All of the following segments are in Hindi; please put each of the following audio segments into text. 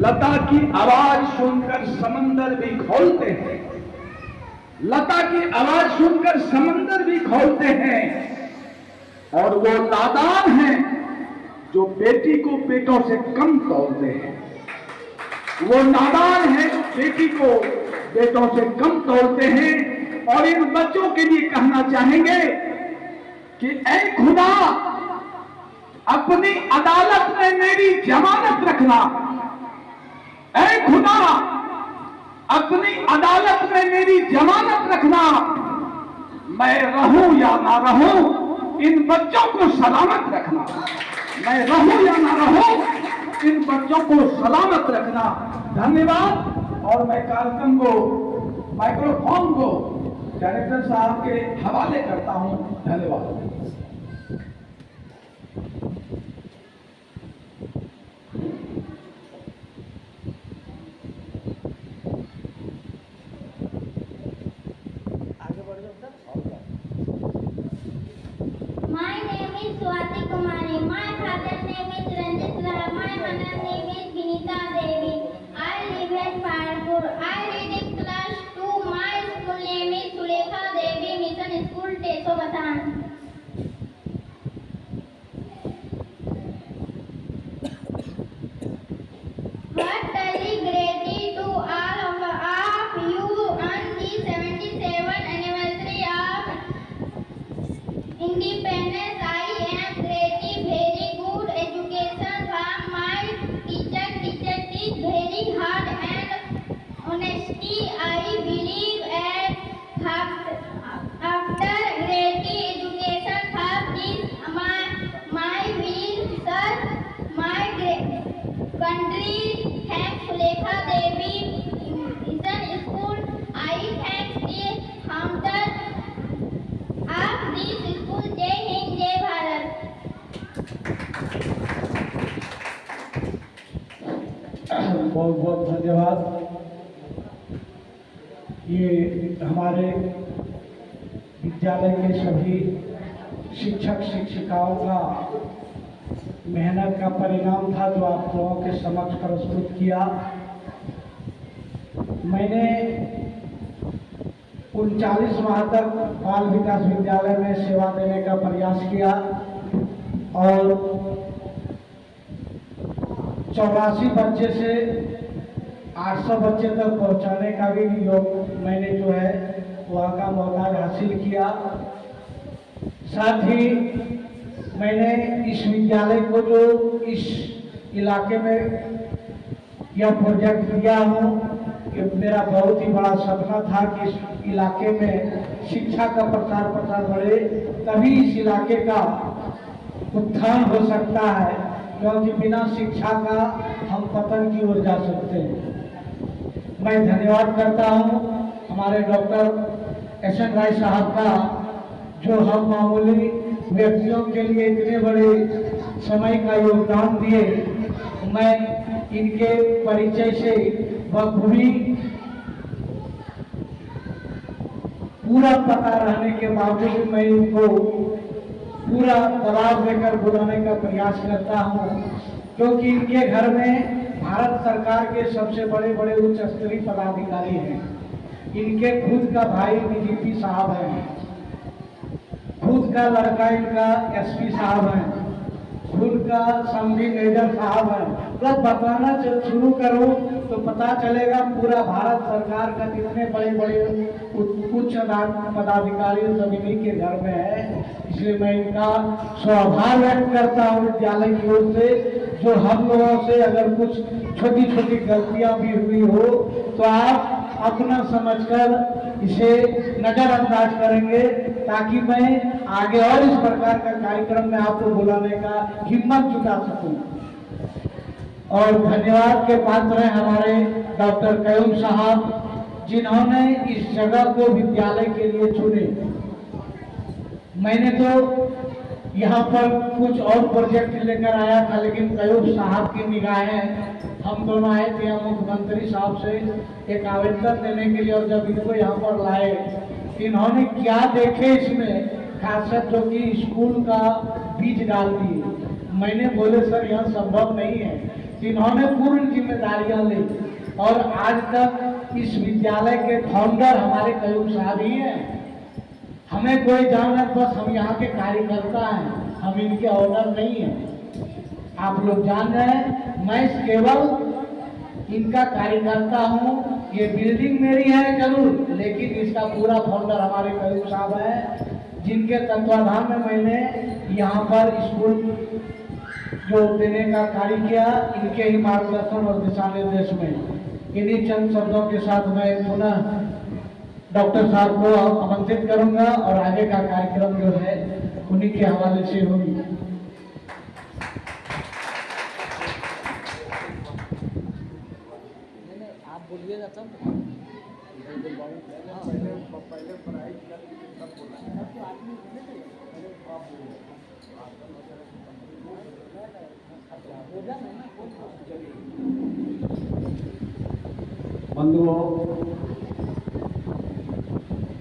लता की आवाज सुनकर समंदर भी खोलते हैं, लता की आवाज सुनकर समंदर भी खोलते हैं। और वो नादान हैं जो बेटी को बेटों से कम तोलते हैं। वो नादान हैं जो बेटी को बेटों से कम तोलते हैं। और इन बच्चों के लिए कहना चाहेंगे कि ऐ खुदा, अपनी अदालत में मेरी जमानत रखना। ऐ खुदा, अपनी अदालत में मेरी जमानत रखना। मैं रहूं या ना रहूं, इन बच्चों को सलामत रखना। मैं रहूं या ना रहूं, इन बच्चों को सलामत रखना। धन्यवाद। और मैं कार्यक्रम को, माइक्रोफोन को डायरेक्टर साहब के हवाले करता हूं। धन्यवाद। My name is Swati Kumari. My father's name is Ranjit Rai. My mother's name is Vinita Devi. I live at Parpur. I read in class 2. My school name is Sulekha Devi Mission School, Teso Batan. Heartily gratitude to all of you on the 77th anniversary of Independence. I am grateful, very good education from my teacher. Teacher teach very hard and honesty. I believe and after great education for this my will serve my country. Thanks Sulekha Devi Mission School. I thanks the founder of this school. जय हिंद, जय भारत। बहुत बहुत धन्यवाद। ये हमारे विद्यालय के सभी शिक्षक शिक्षिकाओं का मेहनत का परिणाम था जो आप लोगों के समक्ष प्रस्तुत किया। मैंने 39 माह तक बाल विकास विद्यालय में सेवा देने का प्रयास किया और 84 बच्चे से 800 बच्चे तक पहुंचाने का भी मैंने जो है वहाँ का मौका हासिल किया। साथ ही मैंने इस विद्यालय को जो इस इलाके में यह प्रोजेक्ट दिया हूँ, ये मेरा बहुत ही बड़ा सपना था कि इस इलाके में शिक्षा का प्रचार प्रसार बढ़े, तभी इस इलाके का उत्थान हो सकता है, क्योंकि बिना शिक्षा का हम पतन की ओर जा सकते हैं। मैं धन्यवाद करता हूँ हमारे डॉक्टर एस.एन. राय साहब का, जो हम मामूली व्यक्तियों के लिए इतने बड़े समय का योगदान दिए। मैं इनके परिचय से बखूबी पूरा पता रहने के बावजूद मैं इनको पूरा दबाव देकर बुलाने का प्रयास करता हूं, क्योंकि इनके घर में भारत सरकार के सबसे बड़े बड़े उच्च स्तरीय पदाधिकारी हैं। इनके खुद का भाई डीजीपी साहब हैं, खुद का लड़का इनका एसपी साहब हैं, खुद का समधी मेजर साहब हैं। बस बताना शुरू करूं तो पता चलेगा पूरा भारत सरकार का कितने बड़े बड़े उच्च पदाधिकारी सभी के घर में है। इसलिए मैं इनका स्वाभाव व्यक्त करता हूं विद्यालय की ओर से, जो हम लोगों से अगर कुछ छोटी छोटी गलतियां भी हुई हो तो आप अपना समझकर इसे नजरअंदाज करेंगे, ताकि मैं आगे और इस प्रकार का कार्यक्रम में आपको बुलाने का हिम्मत जुटा सकूं। और धन्यवाद के पात्र हैं हमारे डॉक्टर कयूम साहब, जिन्होंने इस जगह को विद्यालय के लिए चुने। मैंने तो यहाँ पर कुछ और प्रोजेक्ट लेकर आया था, लेकिन कयूम साहब की निगाहें, हम दोनों आए थे मुख्यमंत्री साहब से एक आवेदन देने के लिए, और जब इनको यहाँ पर लाए, इन्होंने क्या देखे इसमें, खासकर जो कि स्कूल का बीज डाल दिए। मैंने बोले सर यह संभव नहीं है, इन्होंने पूर्ण जिम्मेदारियां ली और आज तक इस विद्यालय के फाउंडर हमारे कयूम साहब ही हैं। हमें कोई जानना, बस हम यहाँ के कार्यकर्ता हैं, हम इनके ऑनर नहीं हैं। आप लोग जान रहे हैं, मैं केवल इनका कार्यकर्ता हूँ। ये बिल्डिंग मेरी है जरूर, लेकिन इसका पूरा फाउंडर हमारे कयूम साहब है, जिनके तत्वाधान में मैंने यहाँ पर स्कूल जो देने का कार्य किया, इनके ही मार्गदर्शन और दिशा निर्देश में। इन्हीं चंद शब्दों के साथ मैं पुनः डॉक्टर साहब को आमंत्रित करूंगा और आगे का कार्यक्रम जो है उन्हीं के हवाले से होगी। आप बोलिएगा तब। पहले पढ़ाई बंधुओं,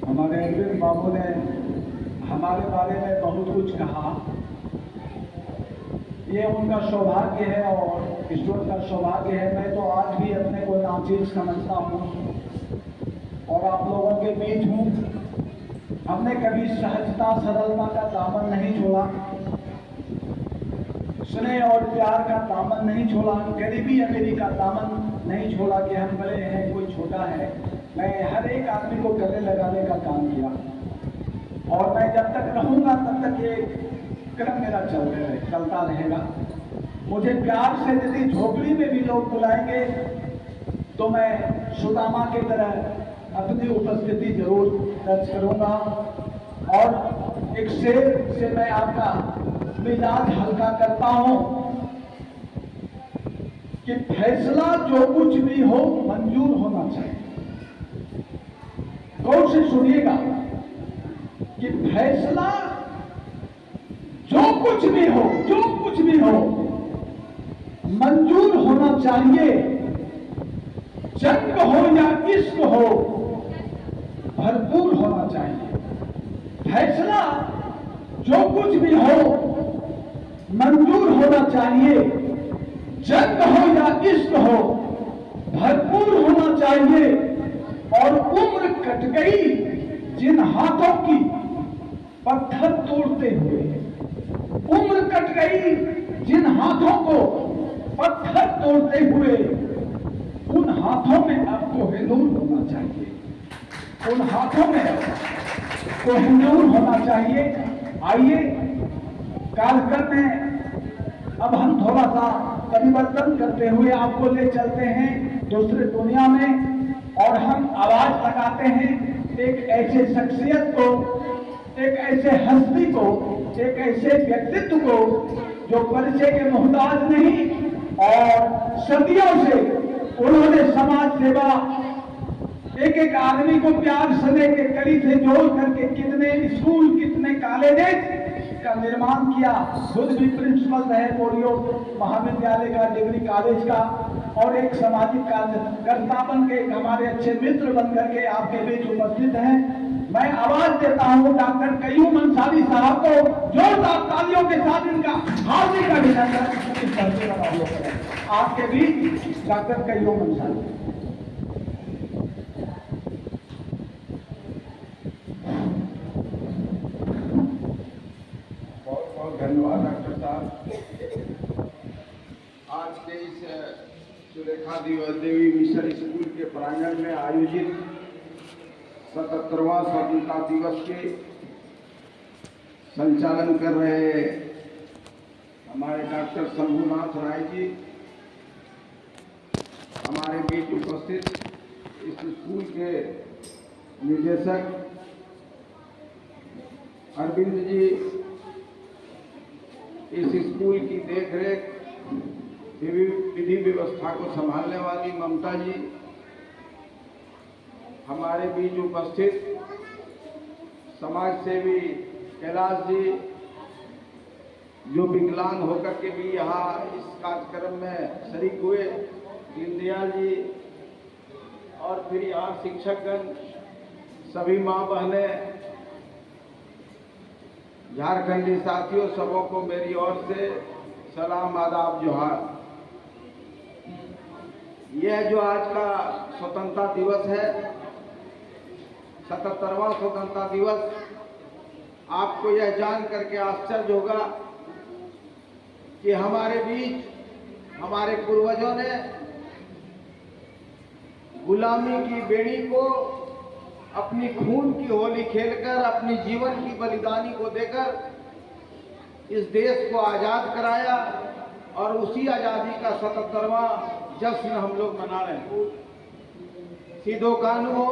हमारे अरविंद बाबू ने हमारे बारे में बहुत कुछ कहा। ये उनका सौभाग्य है और ईश्वर का सौभाग्य है। मैं तो आज भी अपने को नाचीज समझता हूँ और आप लोगों के बीच हूँ। हमने कभी सहजता सरलता का दामन नहीं छोड़ा, स्नेह और प्यार का दामन नहीं छोड़ा, गरीबी अमीरी का दामन नहीं छोड़ा कि हम बड़े हैं कोई छोटा है। मैं हर एक आदमी को गले लगाने का काम किया और मैं जब तक रहूंगा तब तक ये क्रम मेरा चलता रहेगा। मुझे प्यार से यदि झोपड़ी में भी लोग बुलाएंगे तो मैं सुदामा की तरह अपनी उपस्थिति जरूर दर्ज करूंगा और एक शेर से मैं आपका मिजाज हल्का करता हूं कि फैसला जो कुछ भी हो मंजूर होना चाहिए। गौर से सुनिएगा कि फैसला जो कुछ भी हो मंजूर होना चाहिए। जंग हो या इश्क हो भरपूर होना चाहिए। फैसला जो कुछ भी हो मंजूर होना चाहिए। जंग हो या इश्क हो भरपूर होना चाहिए। और उम्र कट गई जिन हाथों की पत्थर तोड़ते हुए, उम्र कट गई जिन हाथों को पत्थर तोड़ते हुए, उन हाथों में अब कोहिनूर होना चाहिए। उन हाथों में कोहिनूर होना चाहिए। आइए कार्यक्रम में अब हम थोड़ा सा परिवर्तन करते हुए आपको ले चलते हैं दूसरे दुनिया में और हम आवाज लगाते हैं एक ऐसे शख्सियत को, एक ऐसे हस्ती को, एक ऐसे व्यक्तित्व को जो परिचय के मोहताज नहीं और सदियों से उन्होंने समाज सेवा, एक एक आदमी को प्यार स्नेह के कड़ी से जोड़ करके कितने स्कूल, कितने कॉलेजेस का निर्माण किया। खुद भी प्रिंसिपल रहे पोलियो महाविद्यालय का, डिग्री कॉलेज का, और एक सामाजिक कार्यकर्ता बन के हमारे अच्छे मित्र बन करके आपके बीच उपस्थित हैं। मैं आवाज देता हूं डॉक्टर कयूम अंसारी साहब को। जोरदार तालियों के साथ इनका हार्दिक अभिनंदन। आपके बीच डॉक्टर कयूम अंसारी। बहुत बहुत धन्यवाद डॉक्टर साहब। आज के इस सुरेखा देवी मिशन स्कूल के प्रांगण में आयोजित 77वां स्वतंत्रता दिवस के संचालन कर रहे हमारे डॉक्टर शंभुनाथ राय जी, हमारे बीच उपस्थित इस स्कूल के निदेशक अरविंद जी, इस स्कूल की देखरेख विधि व्यवस्था को संभालने वाली ममता जी, हमारे बीच उपस्थित समाज सेवी कैलाश जी, जो विकलांग होकर के भी यहाँ इस कार्यक्रम में शरीक हुए, दीनदयाल जी, और फिर यहाँ शिक्षकगण, सभी माँ बहनें, झारखंडी साथियों, सबों को मेरी ओर से सलाम, आदाब, जोहार। यह जो आज का स्वतंत्रता दिवस है, 77वां स्वतंत्रता दिवस, आपको यह जान करके आश्चर्य होगा कि हमारे बीच हमारे पूर्वजों ने गुलामी की बेड़ी को अपनी खून की होली खेलकर, अपनी जीवन की बलिदानी को देकर इस देश को आजाद कराया और उसी आजादी का 77वां जश्न हम लोग मना रहे हैं। सिद्धो कान्हू हो,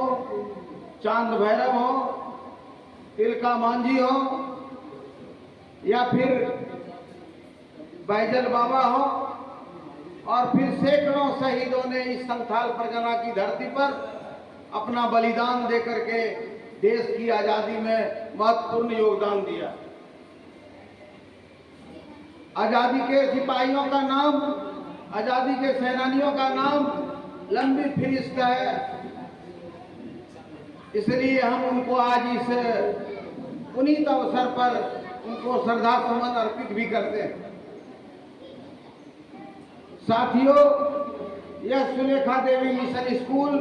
चांद भैरव हो, तिलका मांझी हो या फिर बैजल बाबा हो और फिर सैकड़ों शहीदों ने इस संथाल परगना की धरती पर अपना बलिदान देकर के देश की आजादी में महत्वपूर्ण योगदान दिया। आजादी के सिपाहियों का नाम, आजादी के सेनानियों का नाम लंबी फहरिस्त है, इसलिए हम उनको आज इस पुनीत अवसर पर उनको श्रद्धा सुमन अर्पित भी करते हैं। साथियों, यह सुलेखा देवी मिशन स्कूल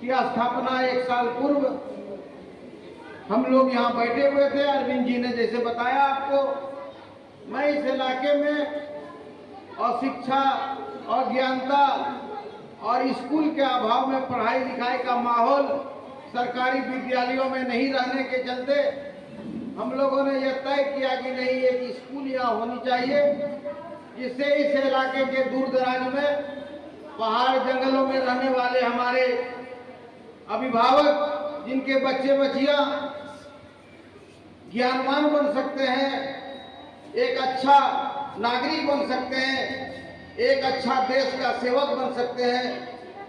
की स्थापना 1 साल पूर्व हम लोग यहाँ बैठे हुए थे। अरविंद जी ने जैसे बताया आपको, मैं इस इलाके में अशिक्षा, अज्ञानता और स्कूल के अभाव में पढ़ाई लिखाई का माहौल सरकारी विद्यालयों में नहीं रहने के चलते हम लोगों ने यह तय किया कि नहीं, एक स्कूल यहाँ होनी चाहिए, जिससे इस इलाके के दूर दराज में पहाड़ जंगलों में रहने वाले हमारे अभिभावक, जिनके बच्चे बच्चियां ज्ञानवान बन सकते हैं, एक अच्छा नागरिक बन सकते हैं, एक अच्छा देश का सेवक बन सकते हैं,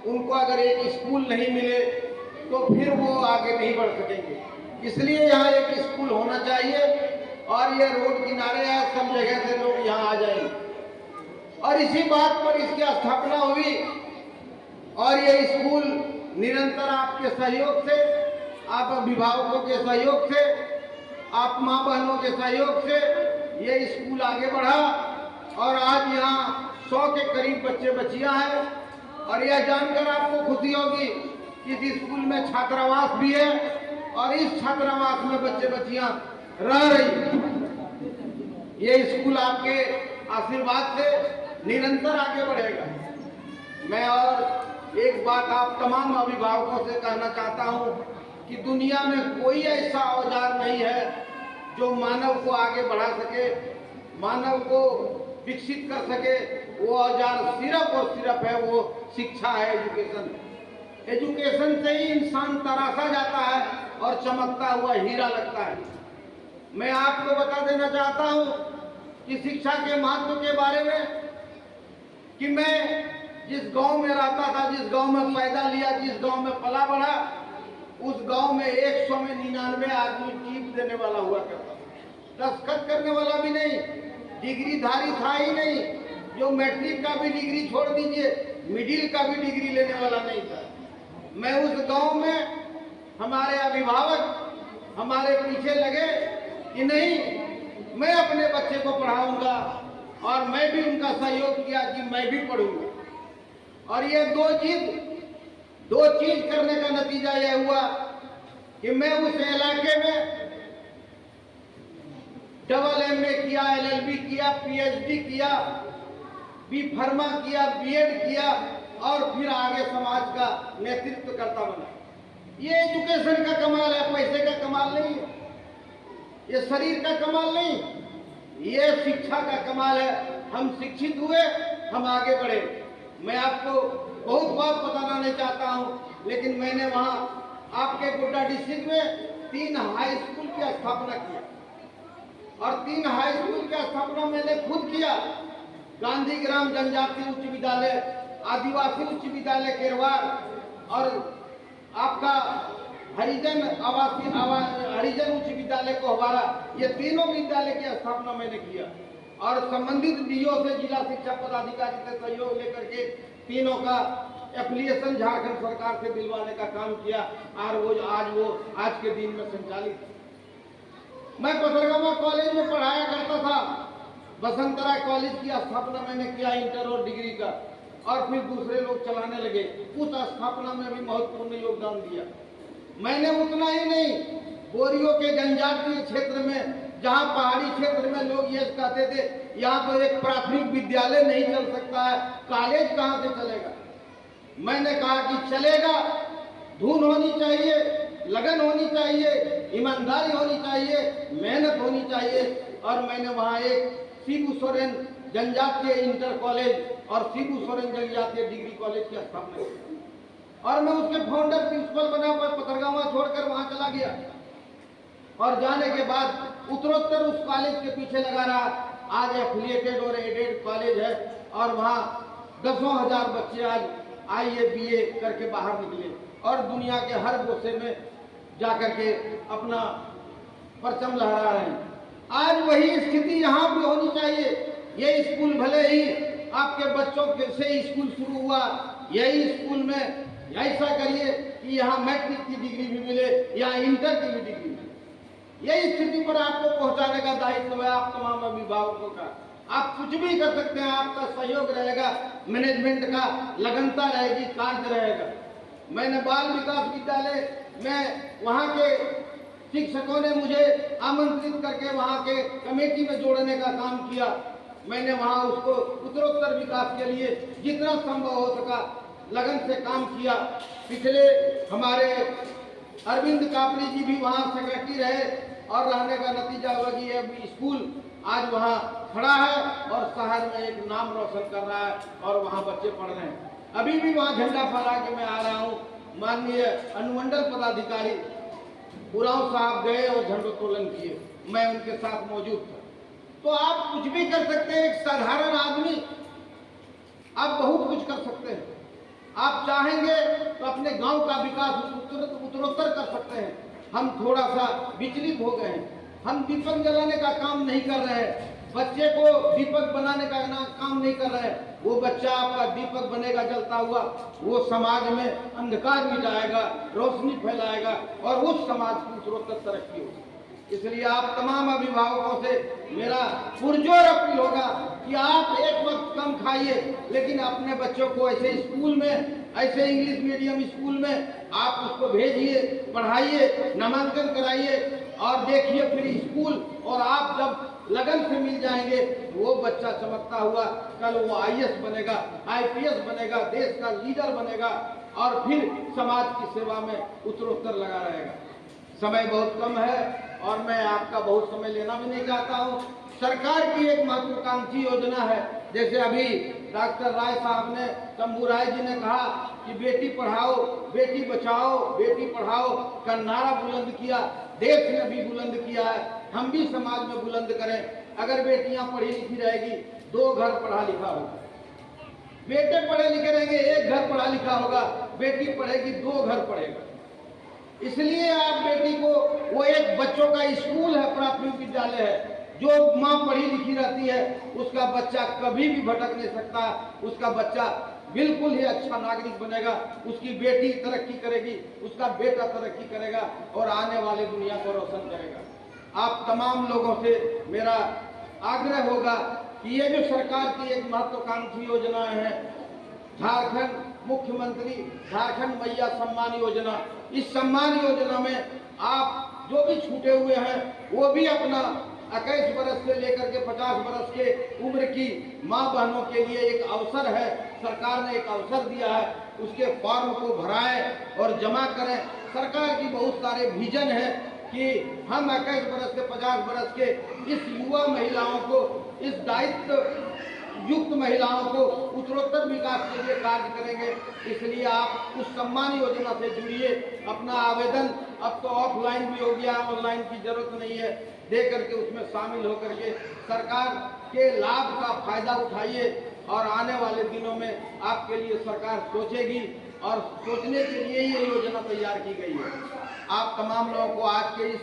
उनको अगर एक स्कूल नहीं मिले तो फिर वो आगे नहीं बढ़ सकेंगे। इसलिए यहाँ एक स्कूल होना चाहिए और ये रोड किनारे है, सब जगह से लोग यहाँ आ जाएंगे। और इसी बात पर इसकी स्थापना हुई और ये स्कूल निरंतर आपके सहयोग से, आप अभिभावकों के सहयोग से, आप माँ बहनों के सहयोग से ये स्कूल आगे बढ़ा और आज यहाँ 100 के करीब बच्चे बच्चियां हैं। और यह जानकर आपको खुशी होगी कि इस स्कूल में छात्रावास भी है और इस छात्रावास में बच्चे बच्चियां रह रही। ये स्कूल आपके आशीर्वाद से निरंतर आगे बढ़ेगा। मैं और एक बात आप तमाम अभिभावकों से कहना चाहता हूं कि दुनिया में कोई ऐसा औजार नहीं है जो मानव को आगे बढ़ा सके, मानव को विकसित कर सके। वो औजार सिर्फ और सिर्फ है वो शिक्षा है, एजुकेशन। एजुकेशन से ही इंसान तराशा जाता है और चमकता हुआ हीरा लगता है। मैं आपको बता देना चाहता हूं कि शिक्षा के महत्व के बारे में कि मैं जिस गांव में रहता था, जिस गांव में पैदा लिया, जिस गांव में पला बढ़ा, उस गांव में 100 में 99 आदमी टीप देने वाला हुआ करता था। दस्तखत करने वाला भी नहीं, डिग्रीधारी था ही नहीं, जो मैट्रिक का भी डिग्री छोड़ दीजिए, मिडिल का भी डिग्री लेने वाला नहीं था। मैं उस गांव में हमारे अभिभावक हमारे पीछे लगे कि नहीं, मैं अपने बच्चे को पढ़ाऊंगा और मैं भी उनका सहयोग किया कि मैं भी पढ़ूंगा। और ये दो चीज करने का नतीजा यह हुआ कि मैं उस इलाके में MA किया, LLB किया, PhD किया, B.Pharma किया, B.Ed किया और फिर आगे समाज का नेतृत्व करता बना। ये एजुकेशन का कमाल है, पैसे का कमाल नहीं है, ये शरीर का कमाल नहीं, ये शिक्षा का कमाल है। हम शिक्षित हुए, हम आगे बढ़े। मैं आपको बहुत बात बताना नहीं चाहता हूं, लेकिन मैंने वहां आपके गोड्डा डिस्ट्रिक्ट में 3 हाई स्कूल की स्थापना किया और 3 हाई स्कूल की स्थापना मैंने खुद किया। गांधी ग्राम जनजाति उच्च विद्यालय, आदिवासी उच्च विद्यालय केरवार और आपका हरिजन हरिजन उच्च विद्यालय कोहवारा, ये तीनों विद्यालय की स्थापना मैंने किया और संबंधित डीओ से, जिला शिक्षा पदाधिकारी से सहयोग लेकर के तीनों का एप्लीकेशन झारखंड सरकार से दिलवाने का काम किया और वो आज के दिन में संचालित। मैं पथरगामा कॉलेज में पढ़ाया करता था। बसंतराय कॉलेज की स्थापना मैंने किया इंटर और डिग्री का और फिर दूसरे लोग चलाने लगे। उस स्थापना में भी महत्वपूर्ण योगदान दिया। मैंने उतना ही नहीं, बोरियों के जनजातीय क्षेत्र में, जहाँ पहाड़ी क्षेत्र में लोग ये कहते थे यहाँ तो एक प्राथमिक विद्यालय नहीं चल सकता है, कॉलेज कहाँ से चलेगा, मैंने कहा कि चलेगा। धुन होनी चाहिए, लगन होनी चाहिए, ईमानदारी होनी चाहिए, मेहनत होनी चाहिए। और मैंने वहाँ एक शिबू सोरेन जनजातीय इंटर कॉलेज और शिबू सोरेन जनजातीय डिग्री कॉलेज की स्थापना की और मैं उसके फाउंडर प्रिंसिपल बना पर पथरगामा छोड़कर वहाँ चला गया। और जाने के बाद उत्तरोत्तर उस कॉलेज के पीछे लगा रहा। आज एफिलिएटेड और एडेड कॉलेज है और वहाँ दसों हजार बच्चे आज IA BA करके बाहर निकले और दुनिया के हर गोसे में जाकर के अपना परचम लहरा रहे हैं। आज वही स्थिति यहाँ भी होनी चाहिए। ये स्कूल भले ही आपके बच्चों के से स्कूल शुरू हुआ, यही स्कूल में ऐसा करिए कि यहाँ मैट्रिक की डिग्री भी मिले या इंटर की भी डिग्री मिले। यही स्थिति पर आपको पहुंचाने का दायित्व है आप तमाम अभिभावकों का। आप कुछ भी कर सकते हैं, आपका सहयोग रहेगा, मैनेजमेंट का लगनता रहेगी, कार्य रहेगा। मैंने बाल विकास विद्यालय में वहाँ के शिक्षकों ने मुझे आमंत्रित करके वहाँ के कमेटी में जोड़ने का काम किया। मैंने वहाँ उसको उत्तरोत्तर विकास के लिए जितना संभव हो सका लगन से काम किया। पिछले हमारे अरविंद कापड़ी जी भी वहाँ सेक्रेटरी रहे और रहने का नतीजा हुआ कि ये स्कूल आज वहाँ खड़ा है और शहर में एक नाम रोशन कर रहा है और वहाँ बच्चे पढ़ रहे हैं। अभी भी वहाँ झंडा फहरा के मैं आ रहा हूँ। माननीय अनुमंडल पदाधिकारी उरांव साहब गए और झंडोत्तोलन किए, मैं उनके साथ मौजूद था। तो आप कुछ भी कर सकते हैं, एक साधारण आदमी आप बहुत कुछ कर सकते हैं। आप चाहेंगे तो अपने गांव का विकास उत्तरोत्तर कर सकते हैं। हम थोड़ा सा विचलित हो गए हैं, हम दीपक जलाने का काम नहीं कर रहे हैं, बच्चे को दीपक बनाने का काम नहीं कर रहे हैं। वो बच्चा आपका दीपक बनेगा जलता हुआ, वो समाज में अंधकार मिटाएगा, रोशनी फैलाएगा और उस समाज की उत्तरोत्तर तरक्की होगी। इसलिए आप तमाम अभिभावकों से मेरा पुरजोर अपील होगा कि आप एक वक्त कम खाइए, लेकिन अपने बच्चों को ऐसे स्कूल में, ऐसे इंग्लिश मीडियम स्कूल में आप उसको भेजिए, पढ़ाइए, नामांकन कराइए और देखिए फिर स्कूल। और आप जब लगन से मिल जाएंगे, वो बच्चा चमकता हुआ कल वो IAS बनेगा, IPS बनेगा, देश का लीडर बनेगा और फिर समाज की सेवा में उत्तरोत्तर लगा रहेगा। समय बहुत कम है और मैं आपका बहुत समय लेना भी नहीं चाहता हूँ। सरकार की एक महत्वाकांक्षी योजना है, जैसे अभी डॉक्टर राय साहब ने, शंभू राय जी ने कहा कि बेटी पढ़ाओ, बेटी बचाओ, बेटी पढ़ाओ का नारा बुलंद किया, देश ने भी बुलंद किया है, हम भी समाज में बुलंद करें। अगर बेटियां पढ़ी लिखी रहेगी, 2 घर पढ़ा लिखा होगा, बेटे पढ़े लिखे रहेंगे, 1 घर पढ़ा लिखा होगा, बेटी पढ़ेगी 2 घर पढ़ेगा। इसलिए आप बेटी को, वो एक बच्चों का स्कूल है, प्राथमिक विद्यालय है, जो माँ पढ़ी लिखी रहती है उसका बच्चा कभी भी भटक नहीं सकता, उसका बच्चा बिल्कुल ही अच्छा नागरिक बनेगा, उसकी बेटी तरक्की करेगी, उसका बेटा तरक्की करेगा और आने वाले दुनिया को रोशन करेगा। आप तमाम लोगों से मेरा आग्रह होगा कि ये जो सरकार की एक महत्वाकांक्षी योजना है, झारखंड मुख्यमंत्री झारखंड मैया सम्मान योजना, इस सम्मान योजना में आप जो भी छूटे हुए हैं वो भी अपना 21 वर्ष से लेकर के 50 वर्ष के उम्र की माँ बहनों के लिए एक अवसर है, सरकार ने एक अवसर दिया है, उसके फॉर्म को भराएं और जमा करें। सरकार की बहुत सारे विजन है कि हम 21 वर्ष से 50 वर्ष के इस युवा महिलाओं को, इस दायित्व युक्त महिलाओं को उत्तरोत्तर विकास के लिए कार्य करेंगे। इसलिए आप उस सम्मान योजना से जुड़िए, अपना आवेदन अब तो ऑफलाइन भी हो गया, ऑनलाइन की जरूरत नहीं है, दे करके उसमें शामिल होकर के सरकार के लाभ का फायदा उठाइए और आने वाले दिनों में आपके लिए सरकार सोचेगी और सोचने के लिए ये योजना तैयार की गई है। आप तमाम लोगों को आज के इस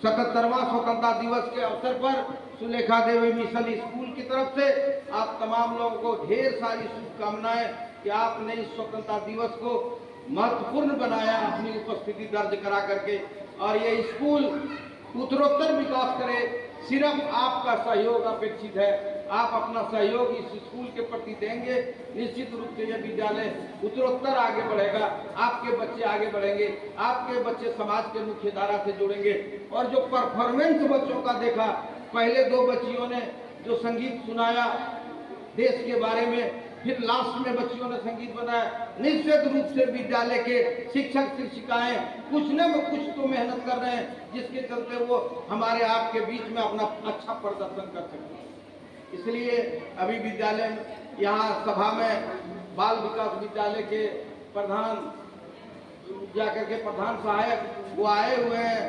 77वां स्वतंत्रता दिवस के अवसर पर सुलेखा देवी मिशन स्कूल की तरफ से आप तमाम लोगों को ढेर सारी शुभकामनाएं कि आपने इस स्वतंत्रता दिवस को महत्वपूर्ण बनाया, अपनी उपस्थिति दर्ज करा करके, और ये स्कूल उत्तरोत्तर विकास करे। सिर्फ आपका सहयोग अपेक्षित है, आप अपना सहयोग इस स्कूल के प्रति देंगे, निश्चित रूप से यह विद्यालय उत्तरोत्तर आगे बढ़ेगा, आपके बच्चे आगे बढ़ेंगे, आपके बच्चे समाज के मुख्य धारा से जुड़ेंगे। और जो परफॉर्मेंस बच्चों का देखा, पहले 2 बच्चियों ने जो संगीत सुनाया देश के बारे में, फिर लास्ट में बच्चियों ने संगीत बनाया, निश्चित रूप से विद्यालय के शिक्षक शिक्षिकाएं कुछ न कुछ तो मेहनत कर रहे हैं, जिसके चलते वो हमारे आपके बीच में अपना अच्छा प्रदर्शन कर सकते हैं। इसलिए अभी विद्यालय यहाँ सभा में बाल विकास विद्यालय के प्रधान जाकर के प्रधान सहायक वो आए हुए हैं,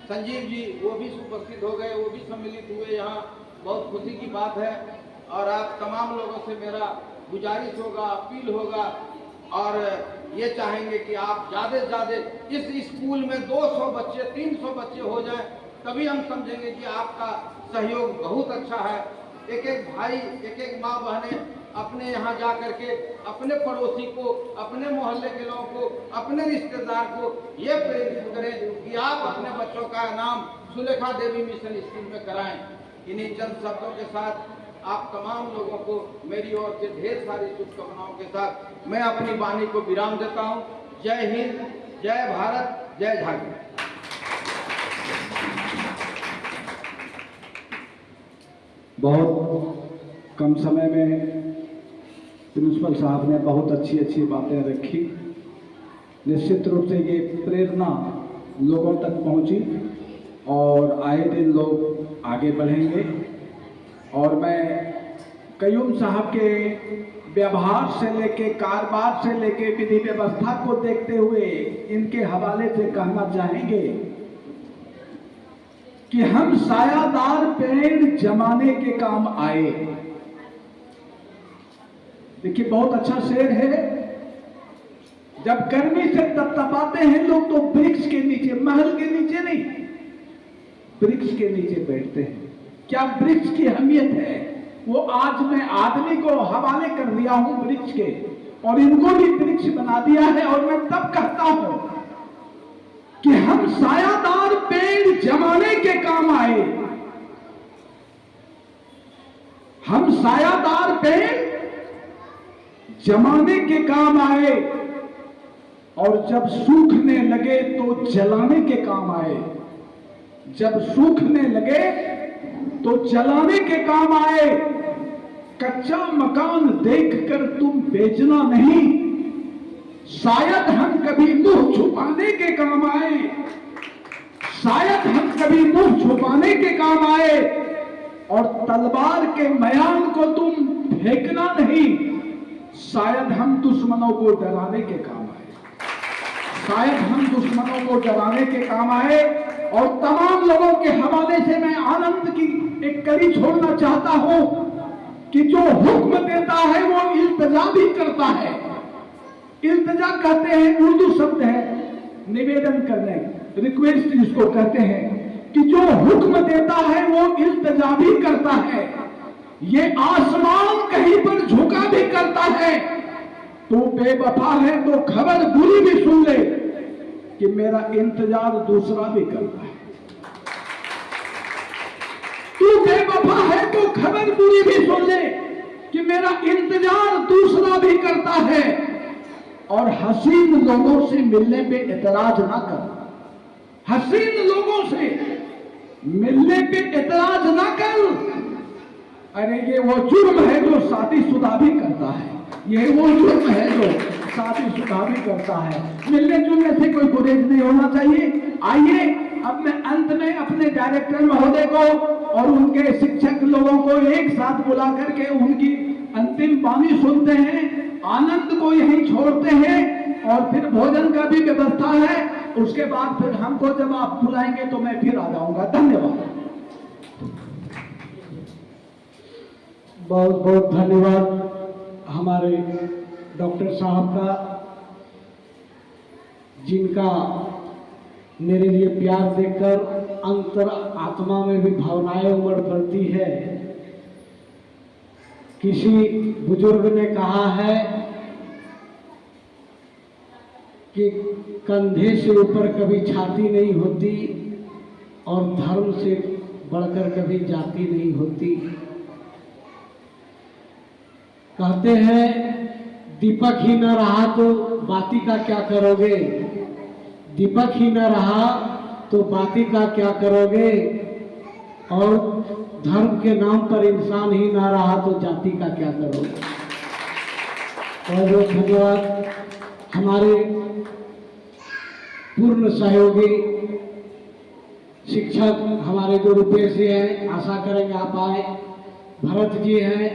संजीव जी, वो भी उपस्थित हो गए, वो भी सम्मिलित हुए। यहाँ बहुत खुशी की बात है। और आप तमाम लोगों से मेरा गुजारिश होगा, अपील होगा, और ये चाहेंगे कि आप ज़्यादा से ज़्यादा इस स्कूल में 200 बच्चे 300 बच्चे हो जाएं, तभी हम समझेंगे कि आपका सहयोग बहुत अच्छा है। एक एक भाई, एक एक माँ बहनें अपने यहाँ जा करके अपने पड़ोसी को, अपने मोहल्ले के लोगों को, अपने रिश्तेदार को ये प्रेरित करें कि आप अपने बच्चों का नाम सुलेखा देवी मिशन स्कूल में कराएं। इन्हीं चंद शब्दों के साथ आप तमाम लोगों को मेरी ओर से ढेर सारी शुभकामनाओं के साथ मैं अपनी वाणी को विराम देता हूं। जय हिंद, जय भारत, जय झारखंड। बहुत कम समय में प्रिंसिपल साहब ने बहुत अच्छी अच्छी बातें रखी। निश्चित रूप से ये प्रेरणा लोगों तक पहुंची और आए दिन लोग आगे बढ़ेंगे। और मैं कयूम साहब के व्यवहार से लेके, कारोबार से लेके, विधि व्यवस्था को देखते हुए इनके हवाले से कहना चाहेंगे कि हम सायादार पेड़ जमाने के काम आए। देखिए, बहुत अच्छा शेर है। जब गर्मी से तपतपाते हैं लोग तो वृक्ष के नीचे, महल के नीचे नहीं, वृक्ष के नीचे बैठते हैं। क्या वृक्ष की अहमियत है वो आज मैं आदमी को हवाले कर दिया हूं वृक्ष के, और इनको भी वृक्ष बना दिया है। और मैं तब कहता हूं कि हम सायादार पेड़ जमाने के काम आए। हम सायादार पेड़ जमाने के काम आए, और जब सूखने लगे तो जलाने के काम आए। जब सूखने लगे तो जलाने के काम आए। कच्चा मकान देखकर तुम बेचना नहीं, शायद हम कभी मुंह छुपाने के काम आए। शायद हम कभी मुंह छुपाने के काम आए। और तलवार के मयान को तुम फेंकना नहीं, शायद हम दुश्मनों को डराने के काम आए। शायद हम दुश्मनों को डराने के काम आए। और तमाम लोगों के हवाले से मैं आनंद की एक कड़ी छोड़ना चाहता हूं कि जो हुक्म देता है वो इल्तिजा भी करता है। इल्तिजा कहते हैं, उर्दू शब्द है निवेदन करने, रिक्वेस्ट जिसको कहते हैं, कि जो हुक्म देता है वो इल्तिजा भी करता है। ये आसमान कहीं पर झुका भी करता है। तो बेवफा है तो खबर बुरी भी सुन ले कि मेरा इंतजार दूसरा भी करता है। तू बेवफा है तो खबर बुरी भी सुन ले कि मेरा इंतजार दूसरा भी करता है। और हसीन लोगों से मिलने पे एतराज ना कर। हसीन लोगों से मिलने पे एतराज ना कर। अरे ये वो जुर्म है जो शादीशुदा भी करता है। ये वो जुर्म है जो शादीशुदा भी करता है। मिलने जुलने से कोई गुरेज नहीं होना चाहिए। आइए अब मैं अंत में अपने डायरेक्टर महोदय को और उनके शिक्षक लोगों को एक साथ बुला करके उनकी अंतिम वाणी सुनते हैं, आनंद को यहीं छोड़ते हैं और फिर भोजन का भी व्यवस्था है। उसके बाद फिर हमको जब आप बुलाएंगे तो मैं फिर आ जाऊंगा। धन्यवाद। बहुत बहुत धन्यवाद हमारे डॉक्टर साहब का, जिनका मेरे लिए प्यार देखकर अंतर आत्मा में भी भावनाएं उमड़ पड़ती है। किसी बुजुर्ग ने कहा है कि कंधे से ऊपर कभी छाती नहीं होती और धर्म से बढ़कर कभी जाति नहीं होती। कहते हैं दीपक ही न रहा तो बाती का क्या करोगे, दीपक ही न रहा तो बाती का क्या करोगे, और धर्म के नाम पर इंसान ही ना रहा तो जाति का क्या करोगे। और बहुत धन्यवाद हमारे पूर्ण सहयोगी शिक्षक हमारे जो रुपेश जी हैं, आशा करेंगे आप आए। भरत जी हैं,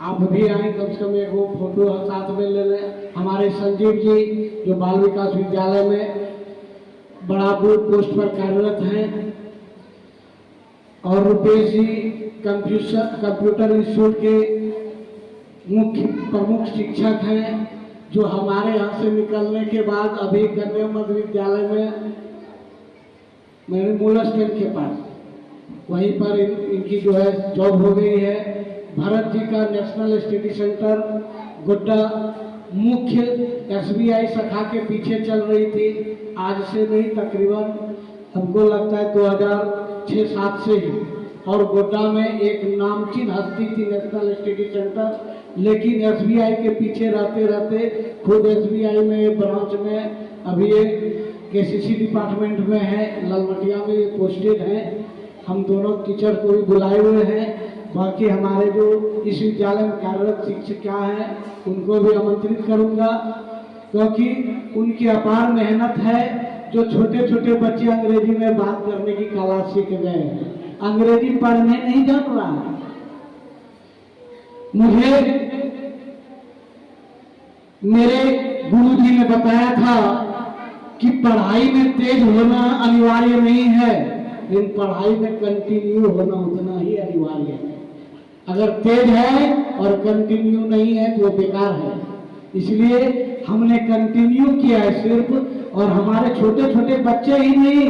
आप भी आए, कम से कम एक वो फोटो साथ में ले लें। हमारे संजीव जी जो बाल विकास विद्यालय में बड़ापुर पोस्ट पर कार्यरत हैं, और रुपेश जी कंप्यूटर इंस्टीट्यूट के मुख्य प्रमुख शिक्षक हैं, जो हमारे यहाँ से निकलने के बाद अभी कन्या मध्य विद्यालय में मेरे मूल स्टैंड के पास वहीं पर इनकी जो है जॉब हो गई है। भरत जी का नेशनल स्टडी सेंटर गोड्डा मुख्य SBI शाखा के पीछे चल रही थी, आज से नहीं तकरीबन हमको लगता है 2006-07 से ही, और गोड्डा में एक नामचीन हस्ती थी नेशनल स्टडी सेंटर, लेकिन SBI के पीछे रहते रहते खुद SBI में ब्रांच में अभी एक KCC डिपार्टमेंट में है, ललमटिया में पोस्टेड है। हम दोनों टीचर को भी बुलाए हुए हैं। बाकी हमारे जो इस विद्यालय में कार्यरत शिक्षिका हैं उनको भी आमंत्रित करूंगा, क्योंकि उनकी अपार मेहनत है। जो छोटे छोटे बच्चे अंग्रेजी में बात करने की कला सीख गए हैं, अंग्रेजी पढ़ने नहीं जान रहा है। मुझे मेरे गुरुजी ने बताया था कि पढ़ाई में तेज होना अनिवार्य नहीं है, लेकिन पढ़ाई में कंटिन्यू होना उतना ही अनिवार्य है। अगर तेज है और कंटिन्यू नहीं है तो वो बेकार है। इसलिए हमने कंटिन्यू किया है सिर्फ, और हमारे छोटे छोटे बच्चे ही नहीं,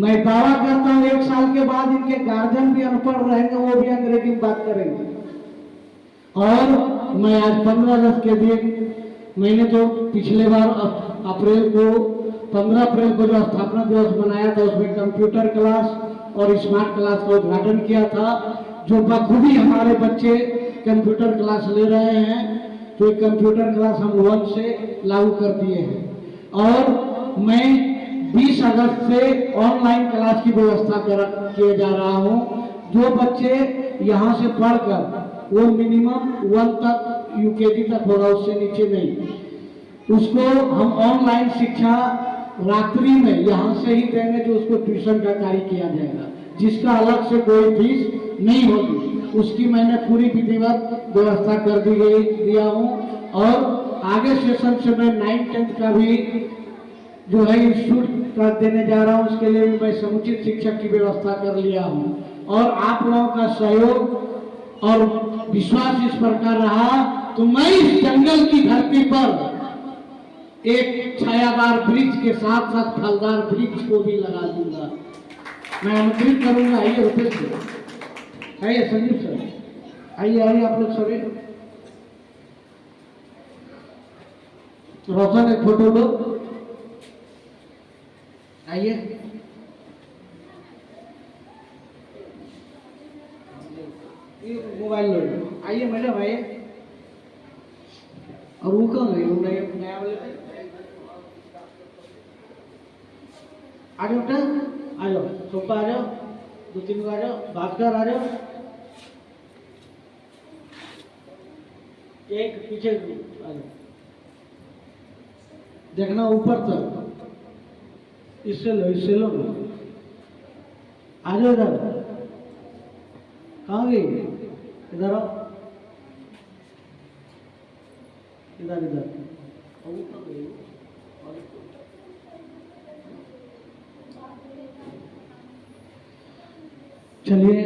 मैं दावा करता हूँ 1 साल के बाद इनके गार्जियन भी अनपढ़ रहेंगे, वो भी अंग्रेजी में बात करेंगे। और मैं आज 15 अगस्त के दिन, मैंने जो पिछले बार अप्रैल को 15 अप्रैल को जो स्थापना दिवस मनाया था, उसमें कंप्यूटर क्लास और स्मार्ट क्लास का उद्घाटन किया था, जो बखूबी हमारे बच्चे कंप्यूटर क्लास ले रहे हैं। तो कंप्यूटर क्लास हम 1 से लागू कर दिए हैं, और मैं 20 अगस्त से ऑनलाइन क्लास की व्यवस्था किए जा रहा हूँ। जो बच्चे यहाँ से पढ़कर वो मिनिमम 1 तक UKG तक होगा, उससे नीचे नहीं, उसको हम ऑनलाइन शिक्षा रात्रि में यहाँ से ही देंगे, जो उसको ट्यूशन का कार्य किया जाएगा, जिसका अलग से कोई फीस नहीं होगी। उसकी मैंने पूरी विधिवत व्यवस्था कर दिया हूँ। और आगे सेशन से मैं 9th-10th का भी जो है इंस्टीट्यूट कर देने जा रहा हूँ, उसके लिए भी मैं समुचित शिक्षक की व्यवस्था कर लिया हूँ। और आप लोगों का सहयोग और विश्वास इस प्रकार रहा तो मैं इस जंगल की धरती पर एक छायादार वृक्ष के साथ साथ फलदार वृक्ष को भी लगा दूंगा। मैं आमंत्रित करूंगा, आइए रुपेश जी, आइए संजीव सर, आइए आप लोग सभी। रोशन एक फोटो लो, आइए। मोबाइल लो, आइए मैडम, आइए। और वो कहाँ गई, वो नया वाले आ जाओ बेटा, आ जाओ, सोपा आ जाओ, 2-3 आ जाओ, भास्कर आ जाओ, एक पीछे आ जाओ, देखना ऊपर तक, इससे लो ना, आ जाओ इधर, कहाँ गई, इधर आओ, इधर चलिए,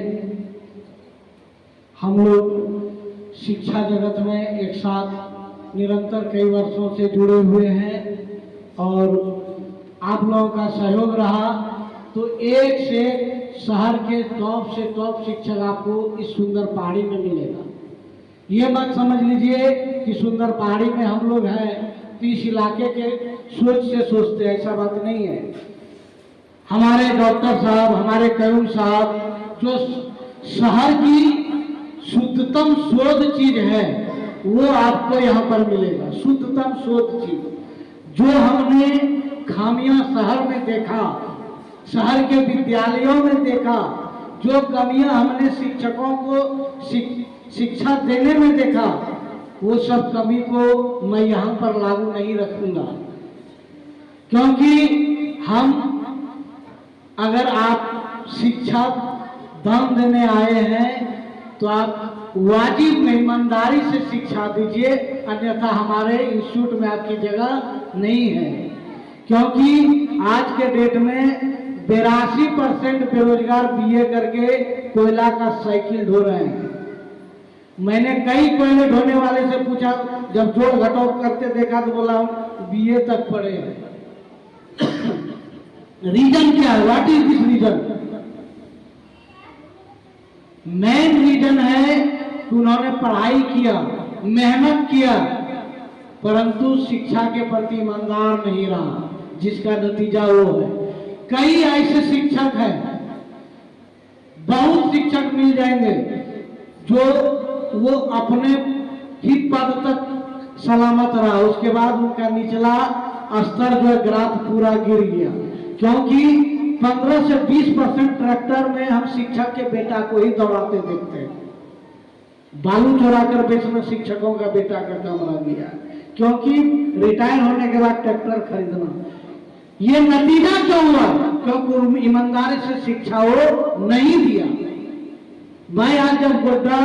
हम लोग शिक्षा जगत में एक साथ निरंतर कई वर्षों से जुड़े हुए हैं, और आप लोगों का सहयोग रहा तो एक से शहर के टॉप से टॉप शिक्षक आपको इस सुंदर पहाड़ी में मिलेगा। ये मत समझ लीजिए कि सुंदर पहाड़ी में हम लोग हैं तो इस इलाके के सोच से सोचते, ऐसा बात नहीं है। हमारे डॉक्टर साहब, हमारे कयूम साहब, जो शहर की शुद्धतम शोध चीज है वो आपको यहाँ पर मिलेगा। शुद्धतम शुद्ध चीज जो हमने खामियां शहर में देखा, शहर के विद्यालयों में देखा, जो कमियां हमने शिक्षकों को शिक्षा देने में देखा, वो सब कमी को मैं यहाँ पर लागू नहीं रखूंगा। क्योंकि हम, अगर आप शिक्षा दान देने आए हैं तो आप वाजिब में ईमानदारी से शिक्षा दीजिए, अन्यथा हमारे इंस्टीट्यूट में आपकी जगह नहीं है। क्योंकि आज के डेट में 82% बेरोजगार बीए करके कोयला का साइकिल ढो रहे हैं। मैंने कई कोयले ढोने वाले से पूछा, जब जोड़ घटाव करते देखा तो बोला बीए तक पढ़े हैं। रीजन क्या है? What is this reason? Main reason है कि उन्होंने पढ़ाई किया, मेहनत किया, परंतु शिक्षा के प्रति ईमानदार नहीं रहा, जिसका नतीजा वो है। कई ऐसे शिक्षक हैं, बहुत शिक्षक मिल जाएंगे जो वो अपने ही पद तक सलामत रहा, उसके बाद उनका निचला स्तर जो है ग्राफ पूरा गिर गया। क्योंकि 15 से 20% ट्रैक्टर में हम शिक्षक के बेटा को ही दौड़ाते देखते हैं। बालू चोरा कर बेचना शिक्षकों का बेटा का काम रह गया, क्योंकि रिटायर होने के बाद ट्रैक्टर खरीदना। ये नतीजा क्यों हुआ? क्योंकि ईमानदारी से शिक्षा वो नहीं दिया। मैं आज जब गोड्डा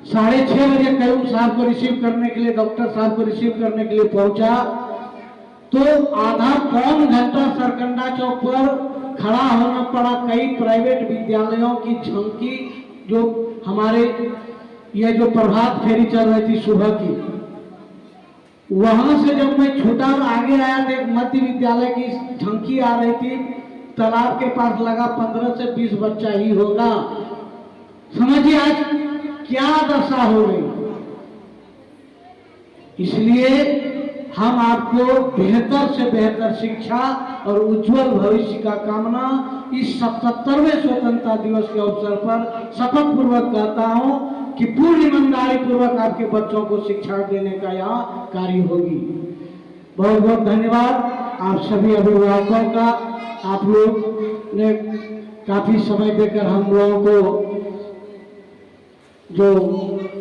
6:30 बजे कयूम साहब को रिसीव करने के लिए, डॉक्टर साहब को रिसीव करने के लिए पहुंचा, तो आधा पौन घंटा सरकंडा चौक पर खड़ा होना पड़ा। कई प्राइवेट विद्यालयों की झांकी, जो हमारे ये जो प्रभात फेरी चल रही थी सुबह की, वहां से जब मैं छूटा और आगे आया तो एक मध्य विद्यालय की झांकी आ रही थी। तालाब के पास लगा 15 से 20 बच्चा ही होगा। समझिए आज क्या दशा हो गई। इसलिए हम आपको बेहतर से बेहतर शिक्षा और उज्जवल भविष्य का कामना इस 77वें स्वतंत्रता दिवस के अवसर पर शपथ पूर्वक कहता हूं कि पूर्ण ईमानदारी पूर्वक आपके बच्चों को शिक्षा देने का यहाँ कार्य होगी। बहुत बहुत धन्यवाद आप सभी अभिभावकों का। आप लोग ने काफी समय देकर हम लोगों को जो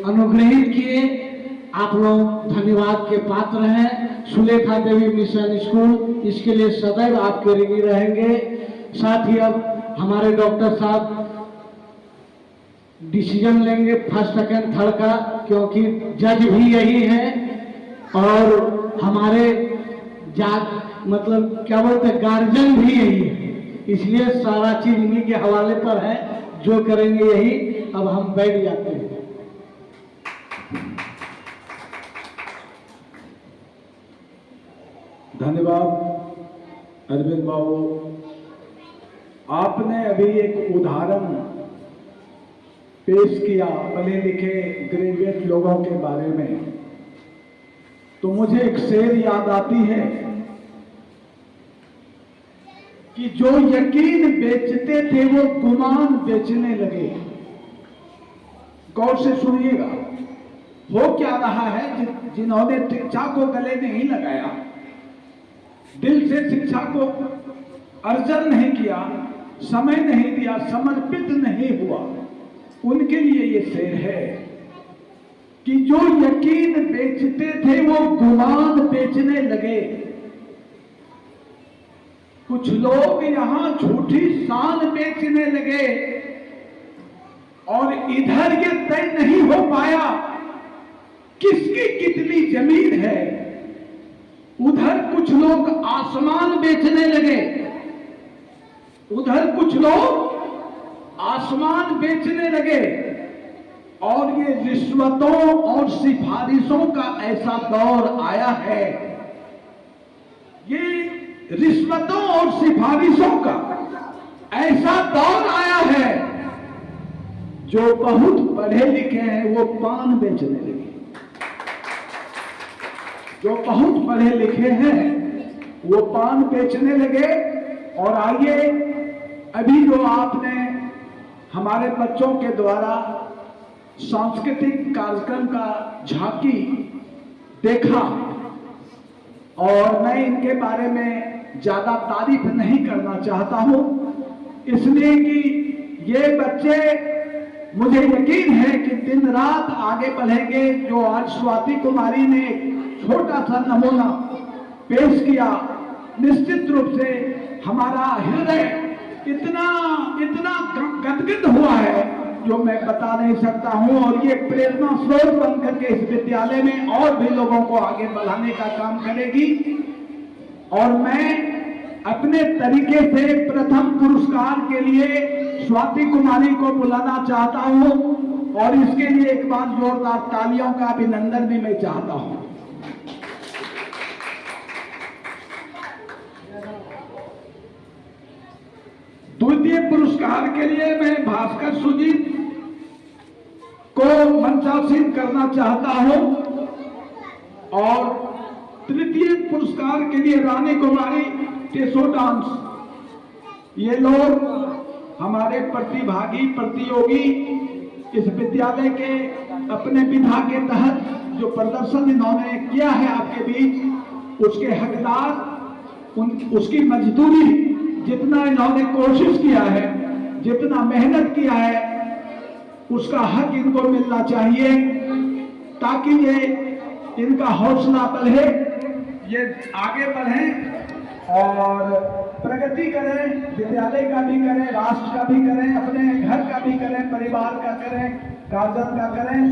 अनुग्रहित किए, आप लोग धन्यवाद के पात्र हैं। सुलेखा देवी मिशन स्कूल इसके लिए सदैव आपके ऋणी रहेंगे। साथ ही अब हमारे डॉक्टर साहब डिसीजन लेंगे फर्स्ट सेकंड थर्ड का, क्योंकि जज भी यही हैं और हमारे मतलब क्या बोलते हैं गार्जियन भी यही है। इसलिए सारा चीज इन्हीं के हवाले पर है, जो करेंगे यही। अब हम बैठ जाते हैं। धन्यवाद अरविंद बाबू। आपने अभी एक उदाहरण पेश किया पढ़े लिखे ग्रेजुएट लोगों के बारे में, तो मुझे एक शेर याद आती है कि जो यकीन बेचते थे वो गुमान बेचने लगे। गौर से सुनिएगा, हो क्या रहा है। जिन्होंने शिक्षा को गले नहीं लगाया, दिल से शिक्षा को अर्जन नहीं किया, समय नहीं दिया, समर्पित नहीं हुआ, उनके लिए ये शेर है कि जो यकीन बेचते थे वो गुमान बेचने लगे। कुछ लोग यहां झूठी शान बेचने लगे और इधर ये तय नहीं हो पाया किसकी कितनी जमीन है। उधर कुछ लोग आसमान बेचने लगे, उधर कुछ लोग आसमान बेचने लगे। और ये रिश्वतों और सिफारिशों का ऐसा दौर आया है, ये रिश्वतों और सिफारिशों का ऐसा दौर आया है, जो बहुत पढ़े लिखे हैं वो पान बेचने लगे। जो बहुत पढ़े लिखे हैं वो पान बेचने लगे। और आइए, अभी जो आपने हमारे बच्चों के द्वारा सांस्कृतिक कार्यक्रम का झांकी देखा और मैं इनके बारे में ज्यादा तारीफ नहीं करना चाहता हूं, इसलिए कि ये बच्चे मुझे यकीन है कि दिन रात आगे बढ़ेंगे। जो आज स्वाति कुमारी ने एक छोटा सा नमूना पेश किया, निश्चित रूप से हमारा हृदय इतना इतना गदगद हुआ है जो मैं बता नहीं सकता हूं, और ये प्रेरणा स्रोत बनकर के इस विद्यालय में और भी लोगों को आगे बढ़ाने का काम करेगी। और मैं अपने तरीके से प्रथम पुरस्कार के लिए स्वाति कुमारी को बुलाना चाहता हूं, और इसके लिए एक बार जोरदार तालियों का अभिनंदन भी मैं चाहता हूं। द्वितीय पुरस्कार के लिए मैं भास्कर सुजीत को मंचासीन करना चाहता हूं, और तृतीय पुरस्कार के लिए रानी कुमारी टेसो डांस। ये लोग हमारे प्रतिभागी प्रतियोगी इस विद्यालय के अपने विधा के तहत जो प्रदर्शन इन्होंने किया है आपके बीच, उसके हकदार, उसकी मजदूरी, जितना इन्होंने कोशिश किया है, जितना मेहनत किया है, उसका हक इनको मिलना चाहिए, ताकि ये इनका हौसला बढ़े, ये आगे बढ़ें और प्रगति करें, विद्यालय का भी करें, राष्ट्र का भी करें, अपने घर का भी करें, परिवार का करें, गार्जियन का करें।